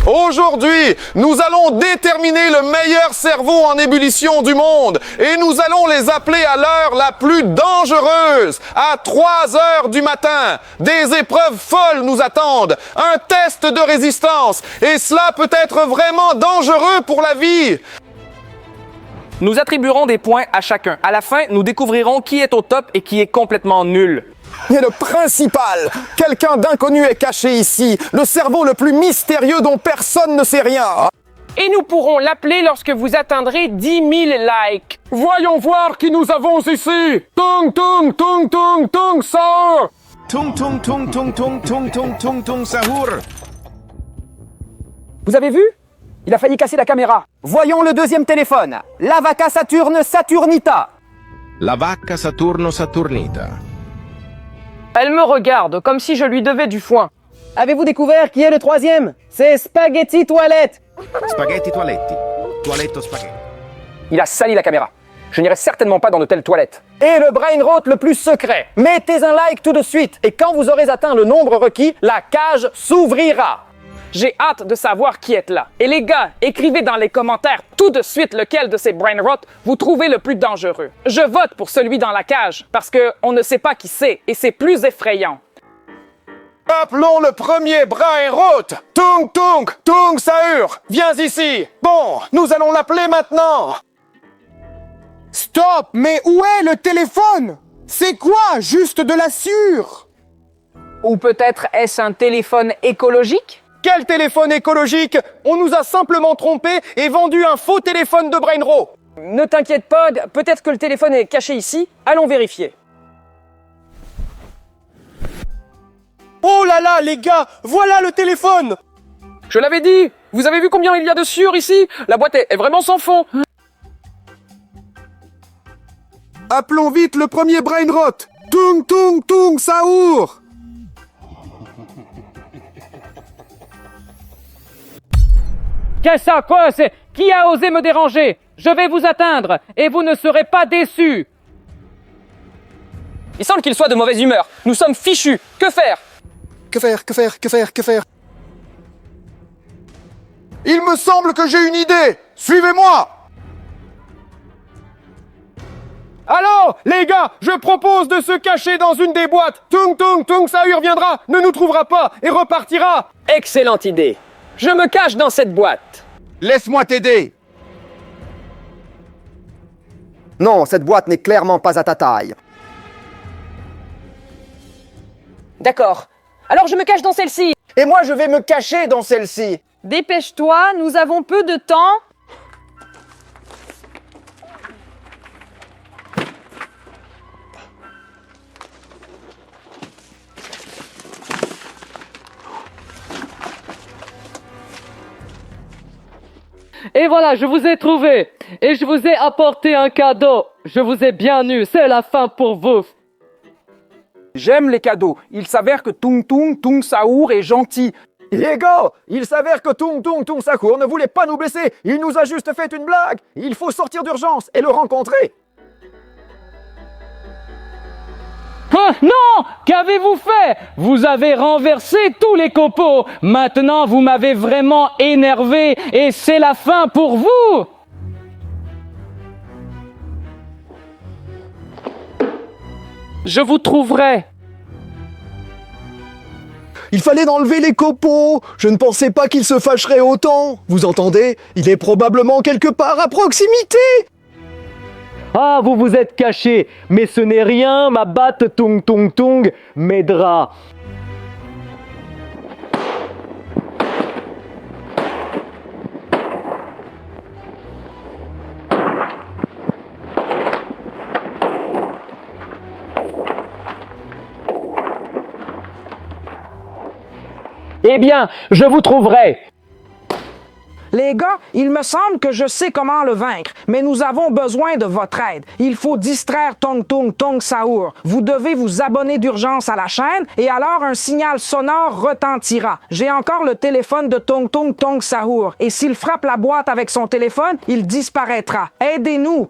Aujourd'hui, nous allons déterminer le meilleur cerveau en ébullition du monde et nous allons les appeler à l'heure la plus dangereuse, à 3 heures du matin. Des épreuves folles nous attendent, un test de résistance et cela peut être vraiment dangereux pour la vie. Nous attribuerons des points à chacun. À la fin, nous découvrirons qui est au top et qui est complètement nul. Et le principal, quelqu'un d'inconnu est caché ici, le cerveau le plus mystérieux dont personne ne sait rien. Et nous pourrons l'appeler lorsque vous atteindrez 10 000 likes. Voyons voir qui nous avons ici. Tung tung tung tung tung sahur. Tung tung tung tung tung tung tung tung tung sahur. Vous avez vu? Il a failli casser la caméra. Voyons le deuxième téléphone. La Vaca Saturne Saturnita. La vacca Saturno Saturnita. Elle me regarde comme si je lui devais du foin. Avez-vous découvert qui est le troisième? C'est Spaghetti Toilette. Spaghetti toaletti. Toiletto spaghetti. Il a sali la caméra. Je n'irai certainement pas dans de telles toilettes. Et le brain rot le plus secret. Mettez un like tout de suite. Et quand vous aurez atteint le nombre requis, la cage s'ouvrira. J'ai hâte de savoir qui est là. Et les gars, écrivez dans les commentaires tout de suite lequel de ces brain rot vous trouvez le plus dangereux. Je vote pour celui dans la cage parce que on ne sait pas qui c'est et c'est plus effrayant. Appelons le premier Brain Rot. Tung Tung Tung Sahur, viens ici. Bon, nous allons l'appeler maintenant. Stop, mais où est le téléphone? C'est quoi, juste de la sûre? Ou peut-être est-ce un téléphone écologique? Quel téléphone écologique? On nous a simplement trompés et vendu un faux téléphone de Brain Rot. Ne t'inquiète pas, peut-être que le téléphone est caché ici. Allons vérifier. Oh là là, les gars, voilà le téléphone! Je l'avais dit. Vous avez vu combien il y a de sûr ici? La boîte est vraiment sans fond. Appelons vite le premier Brain Rot. Tung Tung Tung Sahur. Qu'est-ce ça, quoi? C'est qui a osé me déranger? Je vais vous atteindre et vous ne serez pas déçus. Il semble qu'il soit de mauvaise humeur. Nous sommes fichus. Que faire? Que faire? Il me semble que j'ai une idée. Suivez-moi. Allô, les gars, je propose de se cacher dans une des boîtes. Tung tung tung sahur viendra, ne nous trouvera pas et repartira. Excellente idée. Je me cache dans cette boîte. Laisse-moi t'aider. Non, cette boîte n'est clairement pas à ta taille. D'accord. Alors je me cache dans celle-ci. Et moi, je vais me cacher dans celle-ci. Dépêche-toi, nous avons peu de temps. Et voilà, je vous ai trouvé. Et je vous ai apporté un cadeau. Je vous ai bien eu. C'est la fin pour vous. J'aime les cadeaux. Il s'avère que Tung Tung Tung Sahur est gentil. Les gars, il s'avère que Tung Tung Tung Sahur ne voulait pas nous blesser. Il nous a juste fait une blague. Il faut sortir d'urgence et le rencontrer. Hein, non! Qu'avez-vous fait? Vous avez renversé tous les copeaux. Maintenant, vous m'avez vraiment énervé et c'est la fin pour vous. Je vous trouverai. Il fallait enlever les copeaux. Je ne pensais pas qu'il se fâcherait autant. Vous entendez? Il est probablement quelque part à proximité. Ah, vous vous êtes caché, mais ce n'est rien, ma batte Tung Tung Tung m'aidera. Eh bien, je vous trouverai. Les gars, il me semble que je sais comment le vaincre, mais nous avons besoin de votre aide. Il faut distraire Tung Tung Tung Sahur. Vous devez vous abonner d'urgence à la chaîne et alors un signal sonore retentira. J'ai encore le téléphone de Tung Tung Tung Sahur et s'il frappe la boîte avec son téléphone, il disparaîtra. Aidez-nous!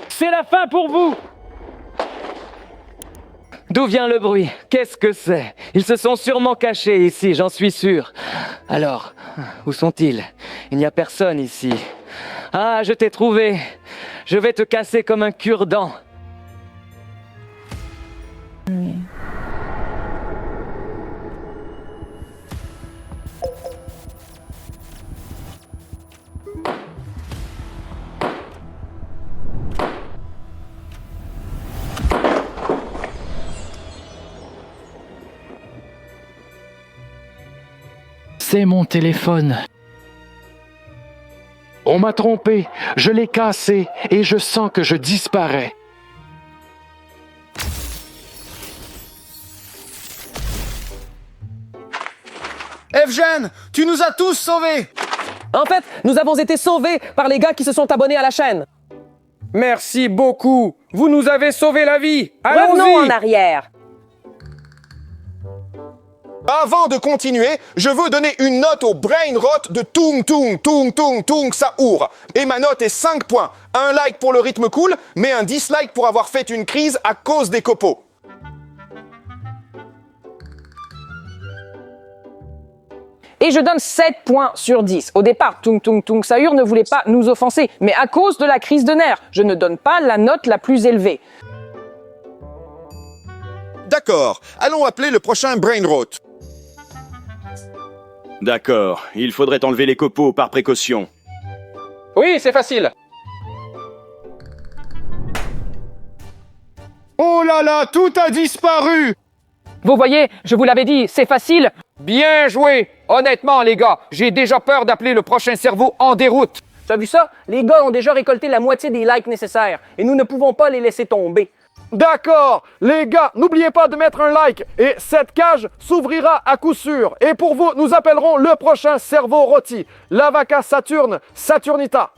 C'est la fin pour vous. D'où vient le bruit? Qu'est-ce que c'est? Ils se sont sûrement cachés ici, j'en suis sûr. Alors, où sont-ils? Il n'y a personne ici. Ah, je t'ai trouvé. Je vais te casser comme un cure-dent. C'est mon téléphone. On m'a trompé, je l'ai cassé et je sens que je disparais. Evgen, tu nous as tous sauvés! En fait, nous avons été sauvés par les gars qui se sont abonnés à la chaîne. Merci beaucoup. Vous nous avez sauvé la vie. Revenons en Allons-y. arrière. Avant de continuer, je veux donner une note au brain rot de Tung Tung Tung Tung Tung Saour. Et ma note est 5 points. Un like pour le rythme cool, mais un dislike pour avoir fait une crise à cause des copeaux. Et je donne 7 points sur 10. Au départ, Tung Tung Tung Saur ne voulait pas nous offenser, mais à cause de la crise de nerfs, je ne donne pas la note la plus élevée. D'accord, allons appeler le prochain brain rot. D'accord, il faudrait enlever les copeaux par précaution. Oui, c'est facile. Oh là là, tout a disparu. Vous voyez, je vous l'avais dit, c'est facile. Bien joué. Honnêtement, les gars, j'ai déjà peur d'appeler le prochain cerveau en déroute. Tu as vu ça? Les gars ont déjà récolté la moitié des likes nécessaires et nous ne pouvons pas les laisser tomber. D'accord, les gars, n'oubliez pas de mettre un like et cette cage s'ouvrira à coup sûr. Et pour vous, nous appellerons le prochain cerveau rôti, l'Avaca Saturne Saturnita.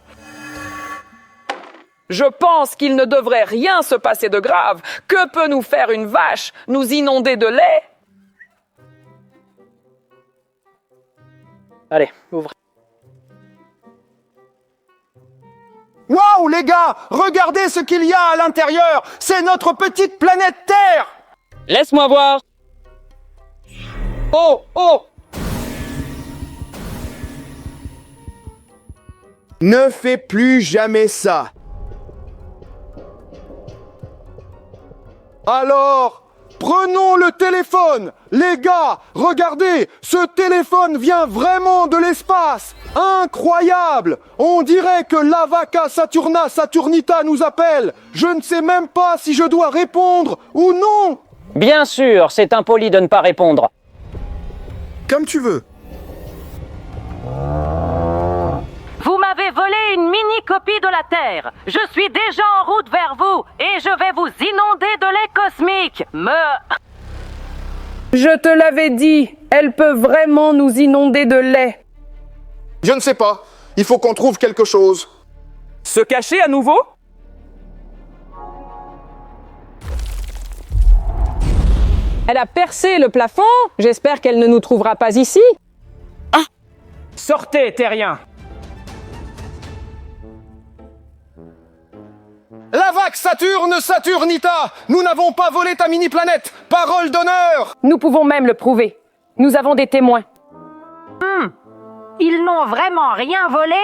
Je pense qu'il ne devrait rien se passer de grave. Que peut nous faire une vache? Nous inonder de lait? Allez, ouvre. Waouh, les gars, regardez ce qu'il y a à l'intérieur. C'est notre petite planète Terre. Laisse-moi voir. Oh, oh. Ne fais plus jamais ça. Alors, prenons le téléphone. Les gars, regardez, ce téléphone vient vraiment de l'espace. Incroyable. On dirait que l'Avaca Saturna Saturnita nous appelle. Je ne sais même pas si je dois répondre ou non. Bien sûr, c'est impoli de ne pas répondre. Comme tu veux. Vous m'avez volé une mini-copie de la Terre. Je suis déjà en route vers vous et je vais vous inonder de lait cosmique. Je te l'avais dit, elle peut vraiment nous inonder de lait. Je ne sais pas, il faut qu'on trouve quelque chose. Se cacher à nouveau? Elle a percé le plafond. J'espère qu'elle ne nous trouvera pas ici. Sortez, terriens. L'Avac Saturne Saturnita, nous n'avons pas volé ta mini-planète. Parole d'honneur. Nous pouvons même le prouver. Nous avons des témoins. Ils n'ont vraiment rien volé?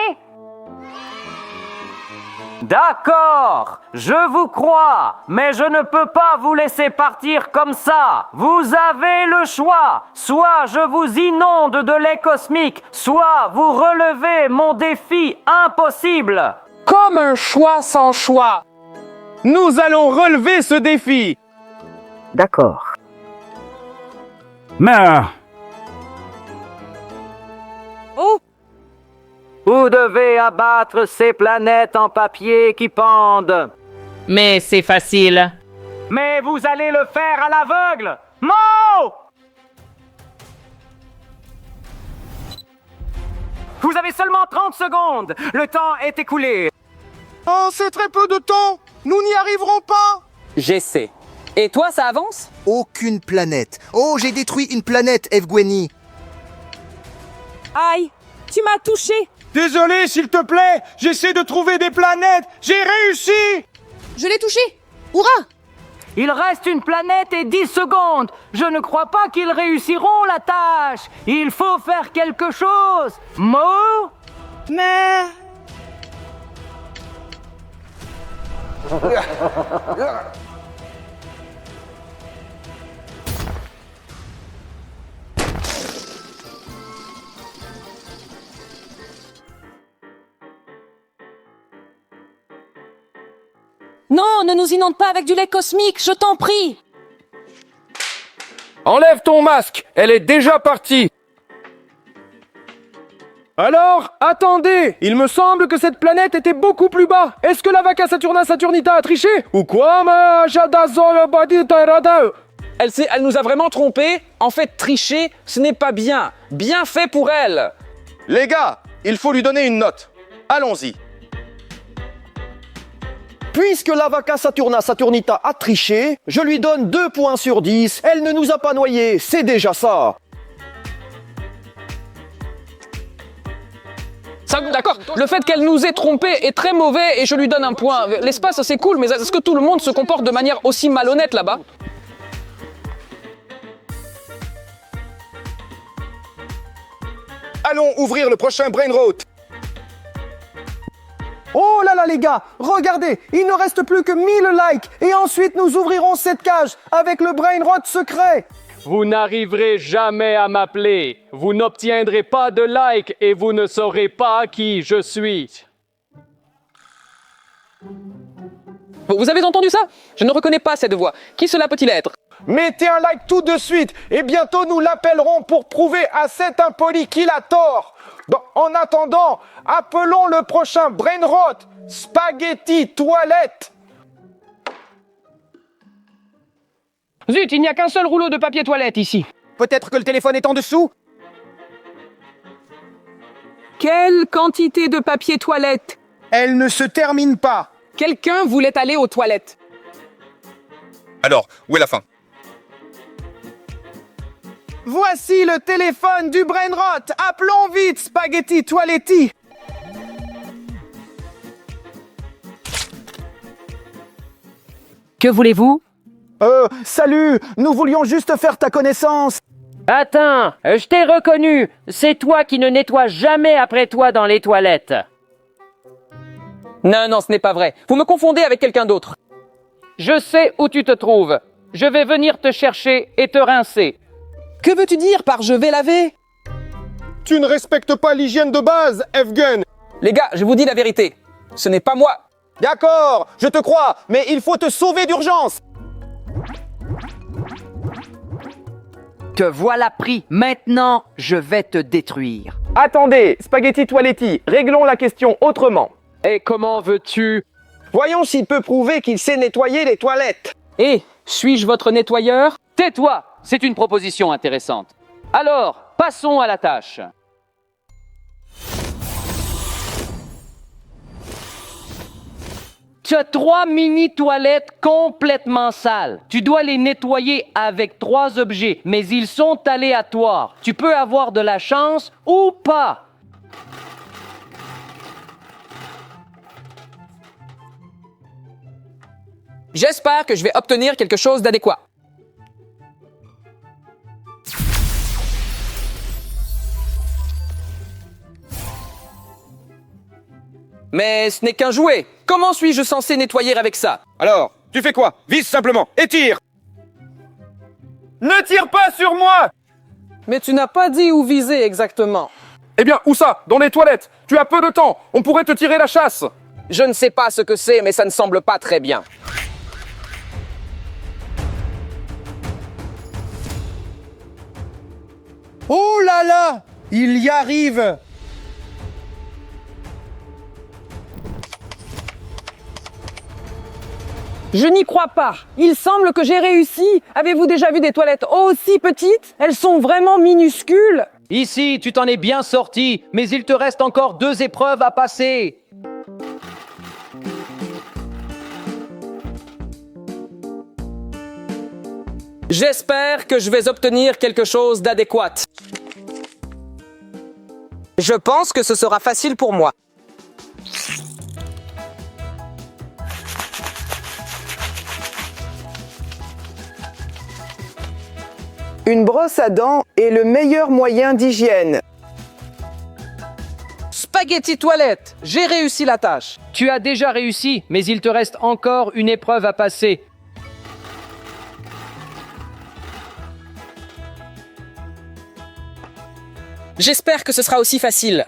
D'accord, je vous crois, mais je ne peux pas vous laisser partir comme ça. Vous avez le choix. Soit je vous inonde de lait cosmique, soit vous relevez mon défi impossible. Comme un choix sans choix. Nous allons relever ce défi. D'accord. Mais... Oh! Vous devez abattre ces planètes en papier qui pendent. Mais c'est facile. Mais vous allez le faire à l'aveugle. Mo! Vous avez seulement 30 secondes. Le temps est écoulé. Oh, c'est très peu de temps. Nous n'y arriverons pas. J'essaie. Et toi, ça avance? Aucune planète. Oh, j'ai détruit une planète, Evgeny. Aïe! Tu m'as touché! Désolé, s'il te plaît. J'essaie de trouver des planètes. J'ai réussi. Je l'ai touché! Hurrah! Il reste une planète et 10 secondes. Je ne crois pas qu'ils réussiront la tâche. Il faut faire quelque chose. Mo? Mais... Non, ne nous inonde pas avec du lait cosmique, je t'en prie. Enlève ton masque, elle est déjà partie. Alors, attendez, il me semble que cette planète était beaucoup plus bas. Est-ce que la Vaca Saturna Saturnita a triché? Ou quoi, ma Elle nous a vraiment trompés. En fait, tricher, ce n'est pas bien. Bien fait pour elle. Les gars, il faut lui donner une note. Allons-y. Puisque la Vaca Saturna Saturnita a triché, je lui donne 2 points sur 10. Elle ne nous a pas noyés, c'est déjà ça. D'accord, le fait qu'elle nous ait trompés est très mauvais et je lui donne un point. L'espace, c'est cool, mais est-ce que tout le monde se comporte de manière aussi malhonnête là-bas? Allons ouvrir le prochain Brainrot. Oh là là les gars, regardez, il ne reste plus que 1000 likes et ensuite nous ouvrirons cette cage avec le Brainrot secret. Vous n'arriverez jamais à m'appeler. Vous n'obtiendrez pas de like et vous ne saurez pas qui je suis. Vous avez entendu ça? Je ne reconnais pas cette voix. Qui cela peut-il être? Mettez un like tout de suite et bientôt nous l'appellerons pour prouver à cet impoli qu'il a tort. Bon, en attendant, appelons le prochain Brainrot Spaghetti Toilette. Zut, il n'y a qu'un seul rouleau de papier toilette ici. Peut-être que le téléphone est en dessous? Quelle quantité de papier toilette? Elle ne se termine pas. Quelqu'un voulait aller aux toilettes. Alors, où est la fin? Voici le téléphone du Brainrot. Appelons vite Spaghetti Toiletti. Que voulez-vous? Salut, nous voulions juste faire ta connaissance. Attends, je t'ai reconnu. C'est toi qui ne nettoies jamais après toi dans les toilettes. Non, ce n'est pas vrai. Vous me confondez avec quelqu'un d'autre. Je sais où tu te trouves. Je vais venir te chercher et te rincer. Que veux-tu dire par je vais laver? Tu ne respectes pas l'hygiène de base, Evgen. Les gars, je vous dis la vérité. Ce n'est pas moi. D'accord, je te crois, mais il faut te sauver d'urgence. Te voilà pris. Maintenant, je vais te détruire. Attendez, Spaghetti Toiletti, réglons la question autrement. Et comment veux-tu? Voyons s'il peut prouver qu'il sait nettoyer les toilettes. Suis-je votre nettoyeur? Tais-toi, c'est une proposition intéressante. Alors, passons à la tâche. Tu as 3 mini-toilettes complètement sales. Tu dois les nettoyer avec 3 objets, mais ils sont aléatoires. Tu peux avoir de la chance ou pas. J'espère que je vais obtenir quelque chose d'adéquat. Mais ce n'est qu'un jouet. Comment suis-je censé nettoyer avec ça? Alors, tu fais quoi? Vise simplement et tire. Ne tire pas sur moi! Mais tu n'as pas dit où viser exactement. Eh bien, où ça? Dans les toilettes. Tu as peu de temps. On pourrait te tirer la chasse. Je ne sais pas ce que c'est, mais ça ne semble pas très bien. Oh là là, il y arrive. Je n'y crois pas. Il semble que j'ai réussi. Avez-vous déjà vu des toilettes aussi petites? Elles sont vraiment minuscules. Ici, tu t'en es bien sorti, mais il te reste encore 2 épreuves à passer. J'espère que je vais obtenir quelque chose d'adéquat. Je pense que ce sera facile pour moi. Une brosse à dents est le meilleur moyen d'hygiène. Spaghetti toilette, j'ai réussi la tâche. Tu as déjà réussi, mais il te reste encore une épreuve à passer. J'espère que ce sera aussi facile.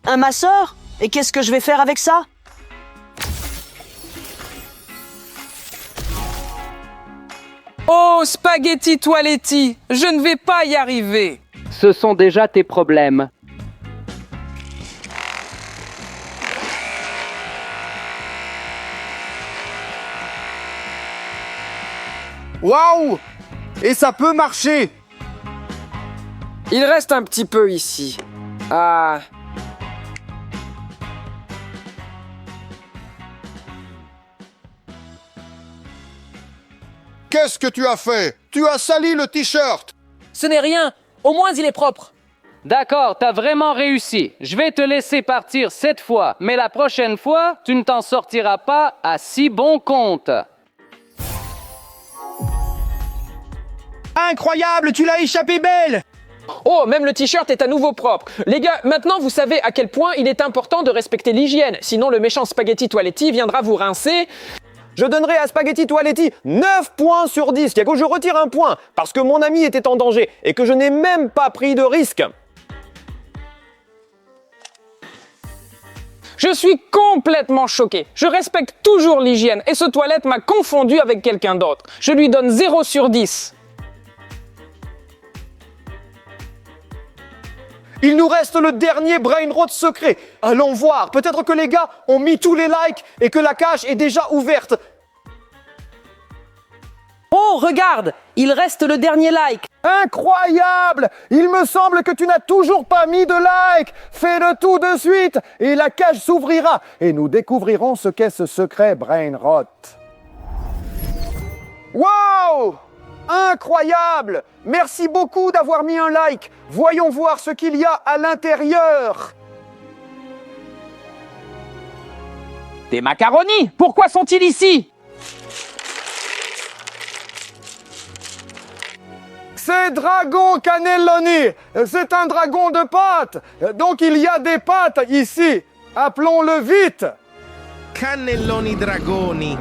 Un masseur? Et qu'est-ce que je vais faire avec ça? Oh, Spaghetti Toiletti, je ne vais pas y arriver. Ce sont déjà tes problèmes. Waouh! Et ça peut marcher! Il reste un petit peu ici. Ah... Qu'est-ce que tu as fait? Tu as sali le t-shirt! Ce n'est rien, au moins il est propre. D'accord, t'as vraiment réussi. Je vais te laisser partir cette fois, mais la prochaine fois, tu ne t'en sortiras pas à si bon compte. Incroyable, tu l'as échappé belle! Oh, même le t-shirt est à nouveau propre. Les gars, maintenant vous savez à quel point il est important de respecter l'hygiène. Sinon le méchant Spaghetti Toiletti viendra vous rincer. Je donnerai à Spaghetti Toiletti 9 points sur 10. Il y a que je retire un point parce que mon ami était en danger et que je n'ai même pas pris de risque. Je suis complètement choqué. Je respecte toujours l'hygiène et ce toilette m'a confondu avec quelqu'un d'autre. Je lui donne 0 sur 10. Il nous reste le dernier brain rot secret. Allons voir. Peut-être que les gars ont mis tous les likes et que la cage est déjà ouverte. Oh, regarde, il reste le dernier like. Incroyable! Il me semble que tu n'as toujours pas mis de like. Fais-le tout de suite et la cage s'ouvrira et nous découvrirons ce qu'est ce secret brain rot. Wow! Incroyable! Merci beaucoup d'avoir mis un like. Voyons voir ce qu'il y a à l'intérieur. Des macaronis! Pourquoi sont-ils ici? C'est Dragon Cannelloni. C'est un dragon de pâtes. Donc il y a des pâtes ici. Appelons-le vite. Cannelloni dragoni.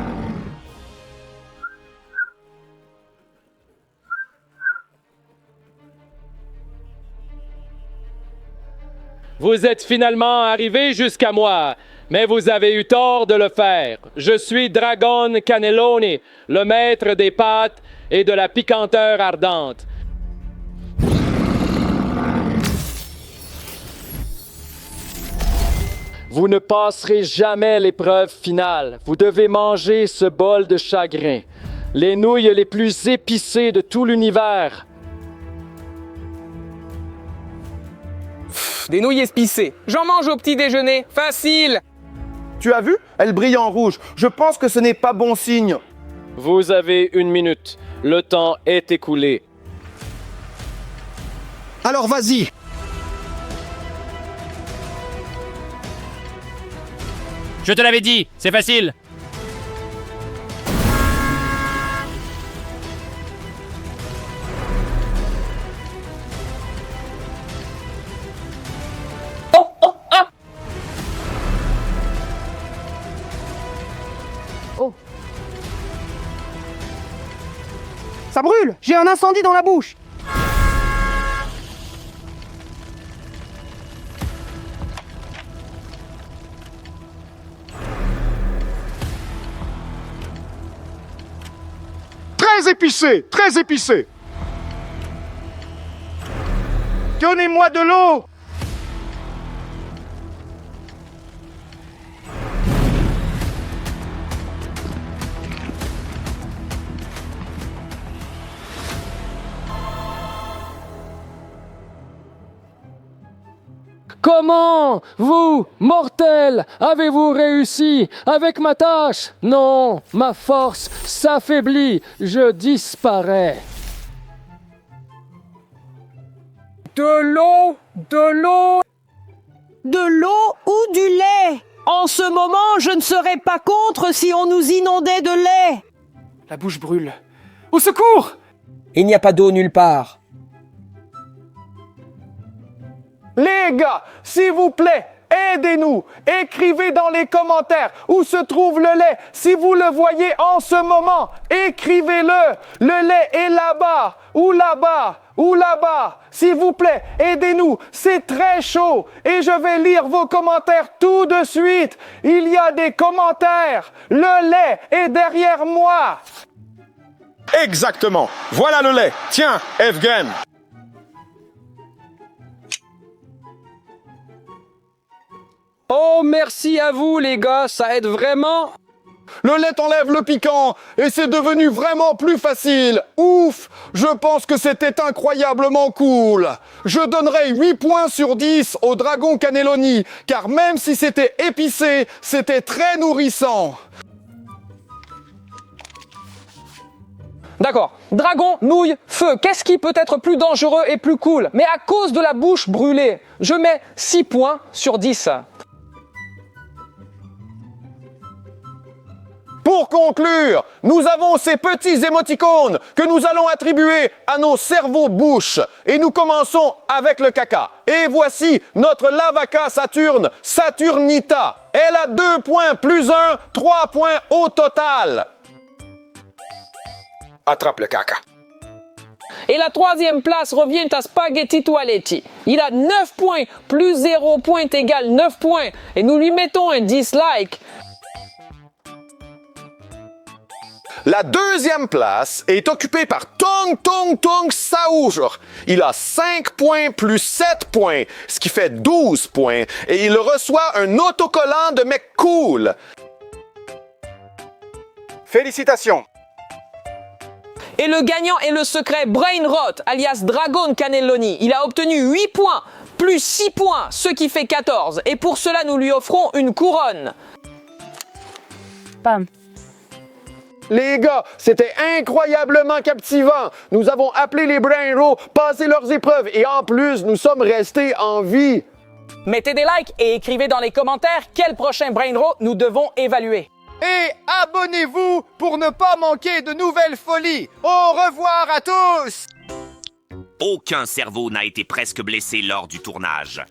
Vous êtes finalement arrivé jusqu'à moi, mais vous avez eu tort de le faire. Je suis Dragon Cannelloni, le maître des pâtes et de la piquanteur ardente. Vous ne passerez jamais l'épreuve finale. Vous devez manger ce bol de chagrin. Les nouilles les plus épicées de tout l'univers. Des nouilles épicées. J'en mange au petit déjeuner. Facile. Tu as vu? Elle brille en rouge. Je pense que ce n'est pas bon signe. Vous avez 1 minute. Le temps est écoulé. Alors vas-y. Je te l'avais dit, c'est facile. Ça brûle! J'ai un incendie dans la bouche! Très épicé, très épicé. Donnez-moi de l'eau. Comment, vous, mortels, avez-vous réussi avec ma tâche? Non, ma force s'affaiblit, je disparais. De l'eau, de l'eau. De l'eau ou du lait? En ce moment, je ne serais pas contre si on nous inondait de lait. La bouche brûle. Au secours! Il n'y a pas d'eau nulle part. Les gars, s'il vous plaît, aidez-nous. Écrivez dans les commentaires où se trouve le lait. Si vous le voyez en ce moment, écrivez-le. Le lait est là-bas, ou là-bas, ou là-bas. S'il vous plaît, aidez-nous. C'est très chaud et je vais lire vos commentaires tout de suite. Il y a des commentaires. Le lait est derrière moi. Exactement. Voilà le lait. Tiens, Evgen. Oh, merci à vous, les gars, ça aide vraiment. Le lait enlève le piquant et c'est devenu vraiment plus facile. Ouf, je pense que c'était incroyablement cool. Je donnerais 8 points sur 10 au dragon cannelloni, car même si c'était épicé, c'était très nourrissant. D'accord. Dragon, nouille, feu. Qu'est-ce qui peut être plus dangereux et plus cool? Mais à cause de la bouche brûlée, je mets 6 points sur 10. Pour conclure, nous avons ces petits émoticônes que nous allons attribuer à nos cerveaux bouches. Et nous commençons avec le caca. Et voici notre Lavaca Saturne, Saturnita. Elle a 2 points plus 1, 3 points au total. Attrape le caca. Et la 3e place revient à Spaghetti Toaletti. Il a 9 points, plus 0 point égale 9 points. Et nous lui mettons un dislike. La 2e place est occupée par Tong Tong Tong Saour. Il a 5 points plus 7 points, ce qui fait 12 points. Et il reçoit un autocollant de mec cool. Félicitations. Et le gagnant est le secret Brainrot, alias Dragon Cannelloni. Il a obtenu 8 points, plus 6 points, ce qui fait 14. Et pour cela, nous lui offrons une couronne. Pam. Les gars, c'était incroyablement captivant. Nous avons appelé les Brainrots, passé leurs épreuves et en plus, nous sommes restés en vie. Mettez des likes et écrivez dans les commentaires quel prochain Brainrot nous devons évaluer. Et abonnez-vous pour ne pas manquer de nouvelles folies. Au revoir à tous. Aucun cerveau n'a été presque blessé lors du tournage.